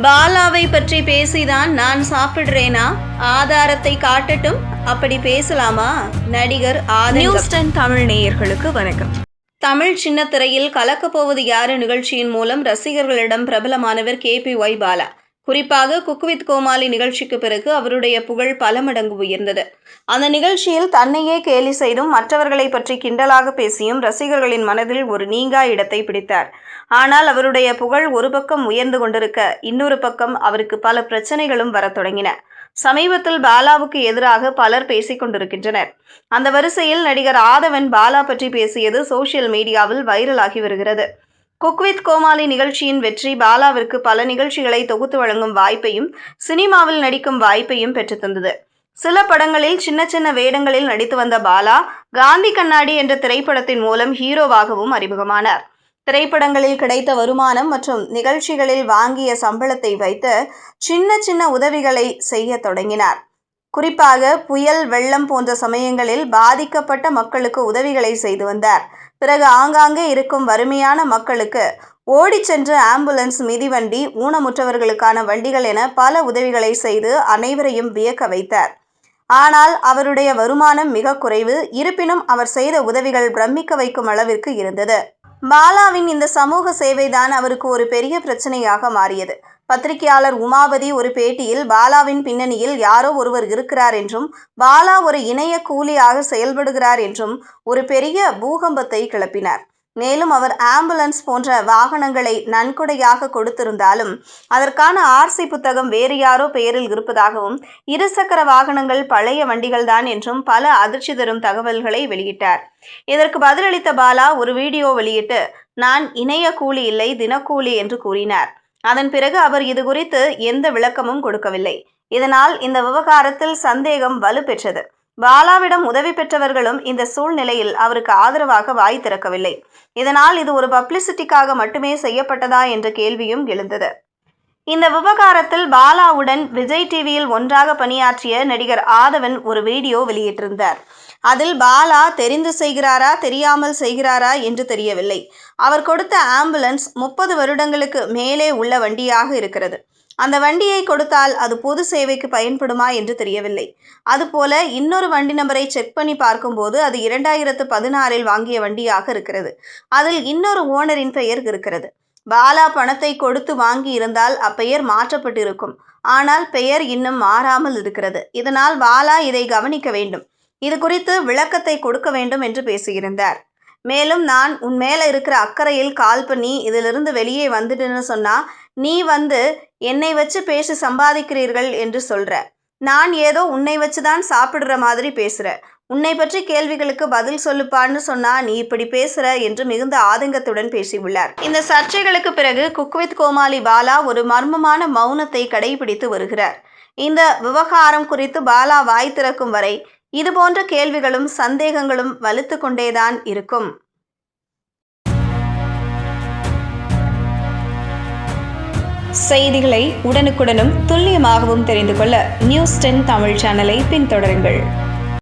பாலாவை பற்றி பேசிதான் நான் சாப்பிடுறேனா? ஆதாரத்தை காட்டட்டும். அப்படி பேசலாமா? நடிகர் ஆதன். நியூஸ் 10 தமிழ் நேயர்களுக்கு வணக்கம். தமிழ் சின்னத்திரையில் கலக்கப் போவது யாரு நிகழ்ச்சியின் மூலம் ரசிகர்களிடம் பிரபலமானவர் KPY பாலா. குறிப்பாக குக் வித் கோமாளி நிகழ்ச்சிக்கு பிறகு அவருடைய புகழ் பல மடங்கு உயர்ந்தது. அந்த நிகழ்ச்சியில் தன்னையே கேலி செய்தும் மற்றவர்களை பற்றி கிண்டலாக பேசியும் ரசிகர்களின் மனதில் ஒரு நீங்கா இடத்தை பிடித்தார். ஆனால் அவருடைய புகழ் ஒரு பக்கம் உயர்ந்து கொண்டிருக்க, இன்னொரு பக்கம் அவருக்கு பல பிரச்சனைகளும் வரத் தொடங்கின. சமீபத்தில் பாலாவுக்கு எதிராக பலர் பேசிக் கொண்டிருக்கின்றனர். அந்த வரிசையில் நடிகர் ஆதவன் பாலா பற்றி பேசியது சோசியல் மீடியாவில் வைரலாகி வருகிறது. குக் வித் கோமாளி நிகழ்ச்சியின் வெற்றி பாலாவிற்கு பல நிகழ்ச்சிகளை தொகுத்து வழங்கும் வாய்ப்பையும் சினிமாவில் நடிக்கும் வாய்ப்பையும் பெற்றுத்தந்தது. சில படங்களில் சின்ன சின்ன வேடங்களில் நடித்து வந்த பாலா காந்தி கண்ணாடி என்ற திரைப்படத்தின் மூலம் ஹீரோவாகவும் அறிமுகமானார். திரைப்படங்களில் கிடைத்த வருமானம் மற்றும் நிகழ்ச்சிகளில் வாங்கிய சம்பளத்தை வைத்து சின்ன சின்ன உதவிகளை செய்ய தொடங்கினார். குறிப்பாக புயல், வெள்ளம் போன்ற சமயங்களில் பாதிக்கப்பட்ட மக்களுக்கு உதவிகளை செய்து வந்தார். பிறகு ஆங்காங்கே இருக்கும் வறுமையான மக்களுக்கு ஓடி சென்று ஆம்புலன்ஸ், மிதிவண்டி, ஊனமுற்றவர்களுக்கான வண்டிகள் என பல உதவிகளை செய்து அனைவரையும் வியக்க வைத்தார். ஆனால் அவருடைய வருமானம் மிக குறைவு. இருப்பினும் அவர் செய்த உதவிகள் பிரமிக்க வைக்கும் அளவிற்கு இருந்தது. பாலாவின் இந்த சமூக சேவைதான் அவருக்கு ஒரு பெரிய பிரச்சனையாக மாறியது. பத்திரிகையாளர் உமாபதி ஒரு பேட்டியில் பாலாவின் பின்னணியில் யாரோ ஒருவர் இருக்கிறார் என்றும், பாலா ஒரு இணைய கூலியாக செயல்படுகிறார் என்றும் ஒரு பெரிய பூகம்பத்தை கிளப்பினார். மேலும் அவர் ஆம்புலன்ஸ் போன்ற வாகனங்களை நன்கொடையாக கொடுத்திருந்தாலும் அதற்கான RC புத்தகம் வேறு யாரோ பெயரில் இருப்பதாகவும், இருசக்கர வாகனங்கள் பழைய வண்டிகள்தான் என்றும் பல அதிர்ச்சி தரும் தகவல்களை வெளியிட்டார். இதற்கு பதிலளித்த பாலா ஒரு வீடியோ வெளியிட்டு, நான் இணைய கூலி இல்லை, தினக்கூலி என்று கூறினார். அதன் பிறகு அவர் இது குறித்து எந்த விளக்கமும் கொடுக்கவில்லை. இதனால் இந்த விவகாரத்தில் சந்தேகம் வலுப்பெற்றது. பாலாவிடம் உதவி பெற்றவர்களும் இந்த சூழ்நிலையில் அவருக்கு ஆதரவாக வாய் திறக்கவில்லை. இதனால் இது ஒரு பப்ளிசிட்டிக்காக மட்டுமே செய்யப்பட்டதா என்ற கேள்வியும் எழுந்தது. இந்த விவகாரத்தில் பாலாவுடன் விஜய் டிவியில் ஒன்றாக பணியாற்றிய நடிகர் ஆதவன் ஒரு வீடியோ வெளியிட்டிருந்தார். அதில் பாலா தெரிந்து செய்கிறாரா, தெரியாமல் செய்கிறாரா என்று தெரியவில்லை. அவர் கொடுத்த ஆம்புலன்ஸ் 30 வருடங்களுக்கு மேலே உள்ள வண்டியாக இருக்கிறது. அந்த வண்டியை கொடுத்தால் அது பொது சேவைக்கு பயன்படுமா என்று தெரியவில்லை. அதுபோல இன்னொரு வண்டி நம்பரை செக் பண்ணி பார்க்கும்போது அது 2016 வாங்கிய வண்டியாக இருக்கிறது. அதில் இன்னொரு ஓனரின் பெயர் இருக்கிறது. பாலா பணத்தை கொடுத்து வாங்கி இருந்தால் அப்பெயர் மாற்றப்பட்டிருக்கும். ஆனால் பெயர் இன்னும் மாறாமல் இருக்கிறது. இதனால் பாலா இதை கவனிக்க வேண்டும், இது குறித்து விளக்கத்தை கொடுக்க வேண்டும் என்று பேசியிருந்தார். மேலும், நான் உன் மேல இருக்கிற அக்கறையில் கால் பண்ணி இதிலிருந்து வெளியே வந்துடுன்னு சொன்னா, நீ வந்து என்னை வச்சு பேசி சம்பாதிக்கிறீர்கள் என்று சொல்ற. நான் ஏதோ உன்னை வச்சுதான் சாப்பிடுற மாதிரி பேசுற. உன்னை பற்றி கேள்விகளுக்கு பதில் சொல்லுப்பான்னு சொன்னா நீ இப்படி பேசுற என்று மிகுந்த ஆதங்கத்துடன் பேசியுள்ளார். இந்த சர்ச்சைகளுக்கு பிறகு குக் வித் கோமாளி பாலா ஒரு மர்மமான மௌனத்தை கடைபிடித்து வருகிறார். இந்த விவகாரம் குறித்து பாலா வாய் திறக்கும் வரை இதுபோன்ற கேள்விகளும் சந்தேகங்களும் வலுத்து கொண்டேதான் இருக்கும். செய்திகளை உடனுக்குடனும் துல்லியமாகவும் தெரிந்து கொள்ள நியூஸ் 10 தமிழ் சேனலை பின்தொடருங்கள்.